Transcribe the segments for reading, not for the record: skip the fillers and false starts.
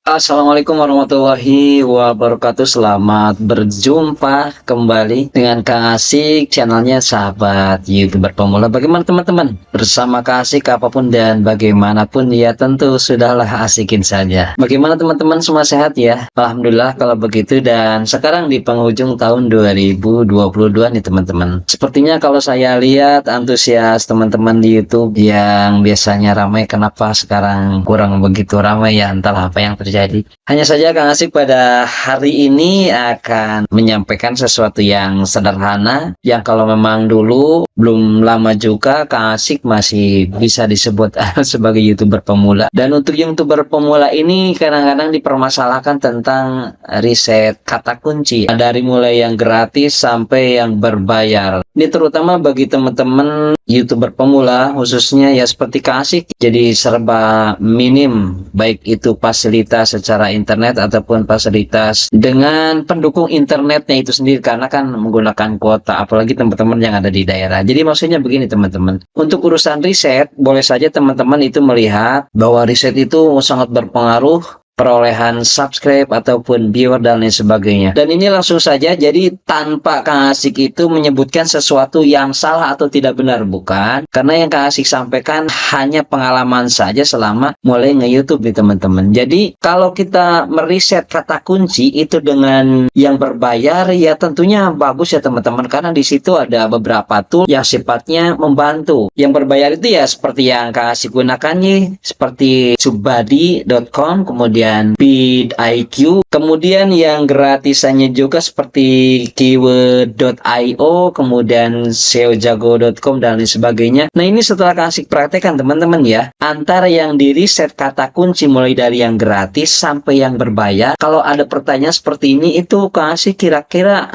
Assalamualaikum warahmatullahi wabarakatuh. Selamat berjumpa kembali dengan Kang Asik, channelnya sahabat YouTuber pemula. Bagaimana teman-teman? Bersama Kang Asik apapun dan bagaimanapun ya tentu sudahlah asikin saja. Bagaimana teman-teman, semua sehat ya? Alhamdulillah kalau begitu. Dan sekarang di penghujung tahun 2022 nih teman-teman. Sepertinya kalau saya lihat antusias teman-teman di YouTube yang biasanya ramai, kenapa sekarang kurang begitu ramai ya? Entahlah apa yang terjadi. Hanya saja Kang Asik pada hari ini akan menyampaikan sesuatu yang sederhana, yang kalau memang dulu belum lama juga Kang Asik masih bisa disebut sebagai YouTuber pemula. Dan untuk YouTuber pemula ini kadang-kadang dipermasalahkan tentang riset kata kunci, dari mulai yang gratis sampai yang berbayar. Ini terutama bagi teman-teman YouTuber pemula khususnya ya seperti Kang Asik, jadi serba minim, baik itu fasilitas secara internet ataupun fasilitas dengan pendukung internetnya itu sendiri, karena kan menggunakan kuota, apalagi teman-teman yang ada di daerah. Jadi maksudnya begini teman-teman, untuk urusan riset boleh saja teman-teman itu melihat bahwa riset itu sangat berpengaruh perolehan subscribe ataupun viewer dan lain sebagainya. Dan ini langsung saja, jadi tanpa Kang Asik itu menyebutkan sesuatu yang salah atau tidak benar, bukan. Karena yang Kang Asik sampaikan hanya pengalaman saja selama mulai nge-YouTube nih teman-teman. Jadi kalau kita meriset kata kunci itu dengan yang berbayar ya tentunya bagus ya teman-teman, karena di situ ada beberapa tool yang sifatnya membantu. Yang berbayar itu ya seperti yang Kang Asik gunakan nih, seperti subbuddy.com, kemudian PeedIQ, kemudian yang gratisannya juga seperti keyword.io, kemudian seojago.com dan lain sebagainya. Nah ini setelah Kang Asik praktekkan teman-teman ya, antara yang di riset kata kunci mulai dari yang gratis sampai yang berbayar, kalau ada pertanyaan seperti ini itu Kang Asik kira-kira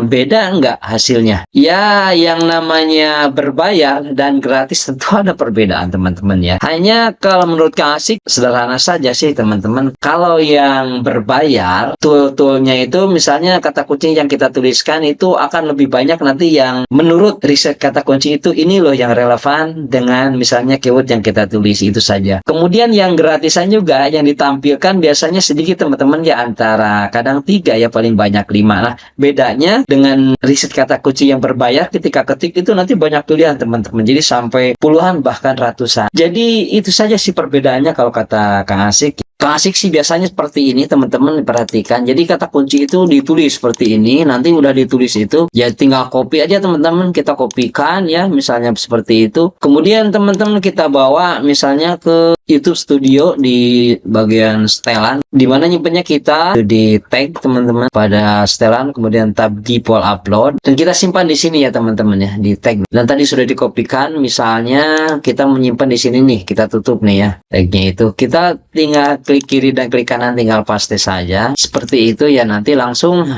beda nggak hasilnya? Ya yang namanya berbayar dan gratis tentu ada perbedaan teman-teman ya. Hanya kalau menurut Kang Asik sederhana saja sih teman-teman. Kalau yang berbayar, tool-toolnya itu misalnya kata kunci yang kita tuliskan itu akan lebih banyak nanti yang menurut riset kata kunci itu ini loh yang relevan dengan misalnya keyword yang kita tulis, itu saja. Kemudian yang gratisan juga yang ditampilkan biasanya sedikit teman-teman ya, antara kadang 3 ya paling banyak 5. Nah bedanya dengan riset kata kunci yang berbayar, ketika ketik itu nanti banyak pilihan teman-teman, jadi sampai puluhan bahkan ratusan. Jadi itu saja sih perbedaannya kalau kata Kang Asik. Kang Asik sih biasanya seperti ini teman-teman, perhatikan. Jadi kata kunci itu ditulis seperti ini, nanti udah ditulis itu ya tinggal copy aja teman-teman, kita kopikan ya misalnya seperti itu. Kemudian teman-teman kita bawa misalnya ke YouTube Studio di bagian setelan, dimana nyimpennya kita di tag teman-teman pada setelan, kemudian tab default upload, dan kita simpan di sini ya teman-teman ya, di tag. Dan tadi sudah dikopikan, misalnya kita menyimpan di sini nih, kita tutup nih ya tagnya itu, kita tinggal klik kiri dan klik kanan, tinggal paste saja seperti itu ya, nanti langsung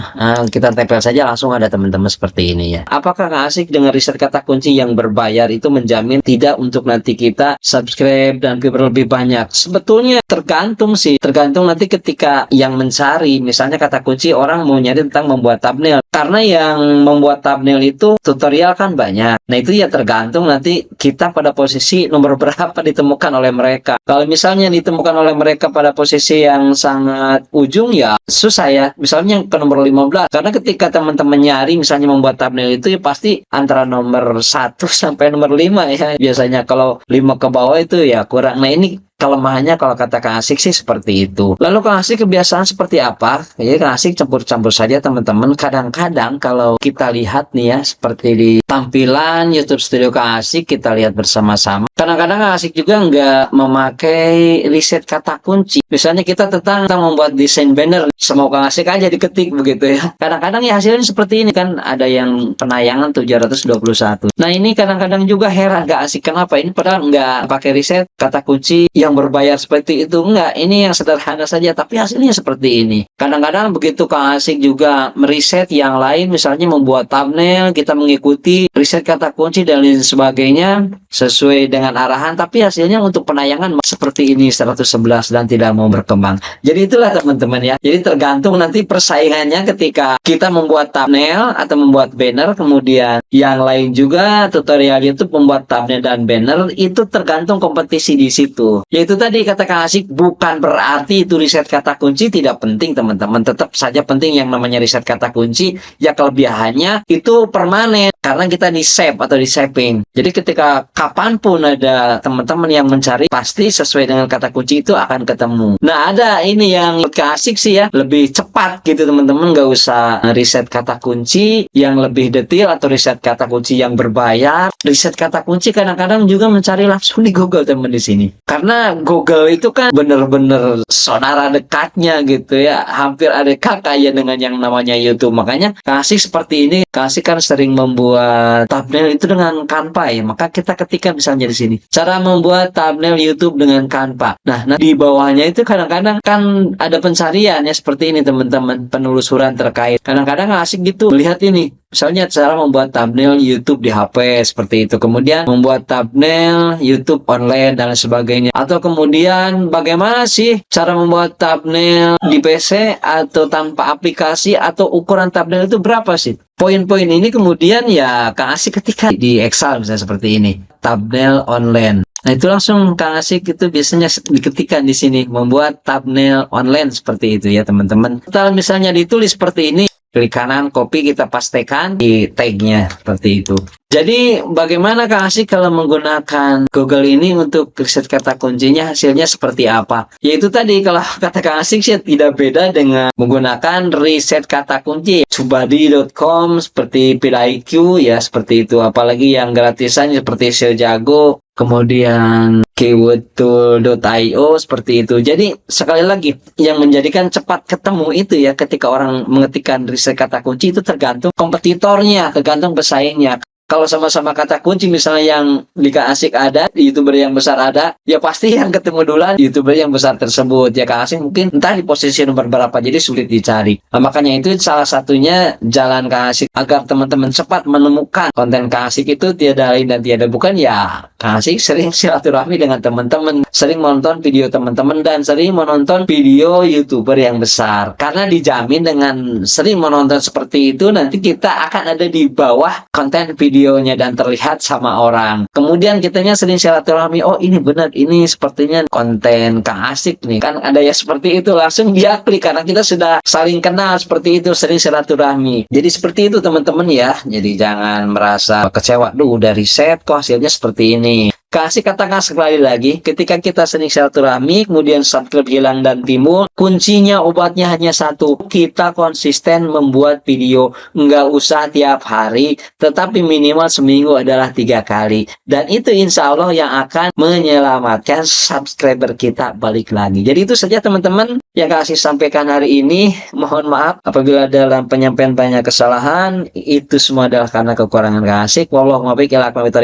kita tempel saja, langsung ada teman-teman seperti ini ya. Apakah Kang Asik dengan riset kata kunci yang berbayar itu menjamin tidak untuk nanti kita subscribe dan viewer lebih banyak? Sebetulnya tergantung sih, tergantung nanti ketika yang mencari misalnya kata kunci, orang mau nyari tentang membuat thumbnail, karena yang membuat thumbnail itu tutorial kan banyak. Nah itu ya tergantung nanti kita pada posisi nomor berapa ditemukan oleh mereka. Kalau misalnya ditemukan oleh mereka pada posisi yang sangat ujung ya susah ya, misalnya ke nomor 15, karena ketika teman-teman nyari misalnya membuat thumbnail itu ya pasti antara nomor 1 sampai nomor 5 ya biasanya. Kalau 5 ke bawah itu ya kurang. Nah ini kelemahannya kalau kata Kang Asik sih seperti itu. Lalu Kang Asik kebiasaan seperti apa? Jadi Kang Asik campur-campur saja teman-teman. Kadang-kadang kalau kita lihat nih ya, seperti di tampilan YouTube Studio Kang Asik, kita lihat bersama-sama. Kadang-kadang Kang Asik juga nggak memakai riset kata kunci. Misalnya kita tentang membuat desain banner, semua Kang Asik aja diketik begitu ya. Kadang-kadang ya hasilnya seperti ini kan, ada yang penayangan 721. Nah ini kadang-kadang juga heran Kang Asik, kenapa ini padahal nggak pakai riset kata kunci yang berbayar seperti itu. Enggak, ini yang sederhana saja tapi hasilnya seperti ini. Kadang-kadang begitu Kang Asik juga meriset yang lain, misalnya membuat thumbnail, kita mengikuti riset kata kunci dan lain sebagainya sesuai dengan arahan, tapi hasilnya untuk penayangan seperti ini 111 dan tidak mau berkembang. Jadi itulah teman-teman ya. Jadi tergantung nanti persaingannya ketika kita membuat thumbnail atau membuat banner, kemudian yang lain juga tutorial YouTube membuat thumbnail dan banner, itu tergantung kompetisi di situ. Yaitu tadi kata Kang Asik, bukan berarti itu riset kata kunci tidak penting teman-teman, tetap saja penting yang namanya riset kata kunci. Ya kelebihannya itu permanen karena kita di save atau di saving. Jadi ketika kapanpun ada teman-teman yang mencari, pasti sesuai dengan kata kunci itu akan ketemu. Nah, ada ini yang asik sih ya, lebih cepat gitu teman-teman, nggak usah riset kata kunci yang lebih detail atau riset kata kunci yang berbayar. Riset kata kunci kadang-kadang juga mencari langsung di Google teman di sini. Karena Google itu kan bener-bener saudara dekatnya gitu ya, hampir ada kayak dengan yang namanya YouTube. Makanya Asik seperti ini, Asik kan sering membuat thumbnail itu dengan Canva ya. Maka kita ketika misalnya di sini cara membuat thumbnail YouTube dengan Canva. Nah, di bawahnya itu kadang-kadang kan ada pencarian ya seperti ini teman-teman, penelusuran terkait. Kadang-kadang Asik gitu melihat ini. Misalnya cara membuat thumbnail YouTube di HP seperti itu. Kemudian membuat thumbnail YouTube online dan sebagainya. Atau kemudian bagaimana sih cara membuat thumbnail di PC atau tanpa aplikasi, atau ukuran thumbnail itu berapa sih? Poin-poin ini kemudian ya Kang Asik ketika di Excel misalnya seperti ini. Thumbnail online. Nah, itu langsung Kang Asik itu biasanya diketikkan di sini, membuat thumbnail online seperti itu ya teman-teman. Kalau misalnya ditulis seperti ini, klik kanan, copy, kita pastekan di tagnya seperti itu. Jadi bagaimana Kang Asik kalau menggunakan Google ini untuk riset kata kuncinya, hasilnya seperti apa? Yaitu tadi kalau kata Kang Asik sih tidak beda dengan menggunakan riset kata kunci subadi.com seperti PilIQ ya, seperti itu. Apalagi yang gratisan seperti SEO Jago, kemudian keywordtool.io seperti itu. Jadi sekali lagi yang menjadikan cepat ketemu itu ya, ketika orang mengetikkan riset kata kunci itu tergantung kompetitornya, tergantung pesaingnya. Kalau sama-sama kata kunci misalnya yang di Kang Asik ada, di YouTuber yang besar ada, ya pasti yang ketemu duluan YouTuber yang besar tersebut. Ya Kang Asik mungkin entah di posisi nomor berapa, jadi sulit dicari. Nah, makanya itu salah satunya jalan Kang Asik agar teman-teman cepat menemukan konten Kang Asik itu tiada lain dan tiada bukan ya Kang Asik sering silaturahmi dengan teman-teman, sering menonton video teman-teman, dan sering menonton video YouTuber yang besar. Karena dijamin dengan sering menonton seperti itu, nanti kita akan ada di bawah konten videonya dan terlihat sama orang. Kemudian kitanya sering silaturahmi, oh ini benar, ini sepertinya konten Kang Asik nih. Kan ada ya seperti itu, langsung dia klik karena kita sudah saling kenal seperti itu, sering silaturahmi. Jadi seperti itu teman-teman ya. Jadi jangan merasa kecewa, duh udah riset kok hasilnya seperti ini. Kasih katakan sekali lagi, ketika kita sering silaturahmi, kemudian subscribe hilang dan timbul, kuncinya obatnya hanya satu, kita konsisten membuat video, nggak usah tiap hari, tetapi minimal seminggu adalah 3 kali, dan itu insya Allah yang akan menyelamatkan subscriber kita balik lagi. Jadi itu saja teman-teman yang kasih sampaikan hari ini. Mohon maaf apabila dalam penyampaian banyak kesalahan, itu semua adalah karena kekurangan Kang Asik. Wallahualam.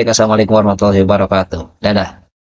Assalamualaikum warahmatullahi wabarakatuh. Dadah.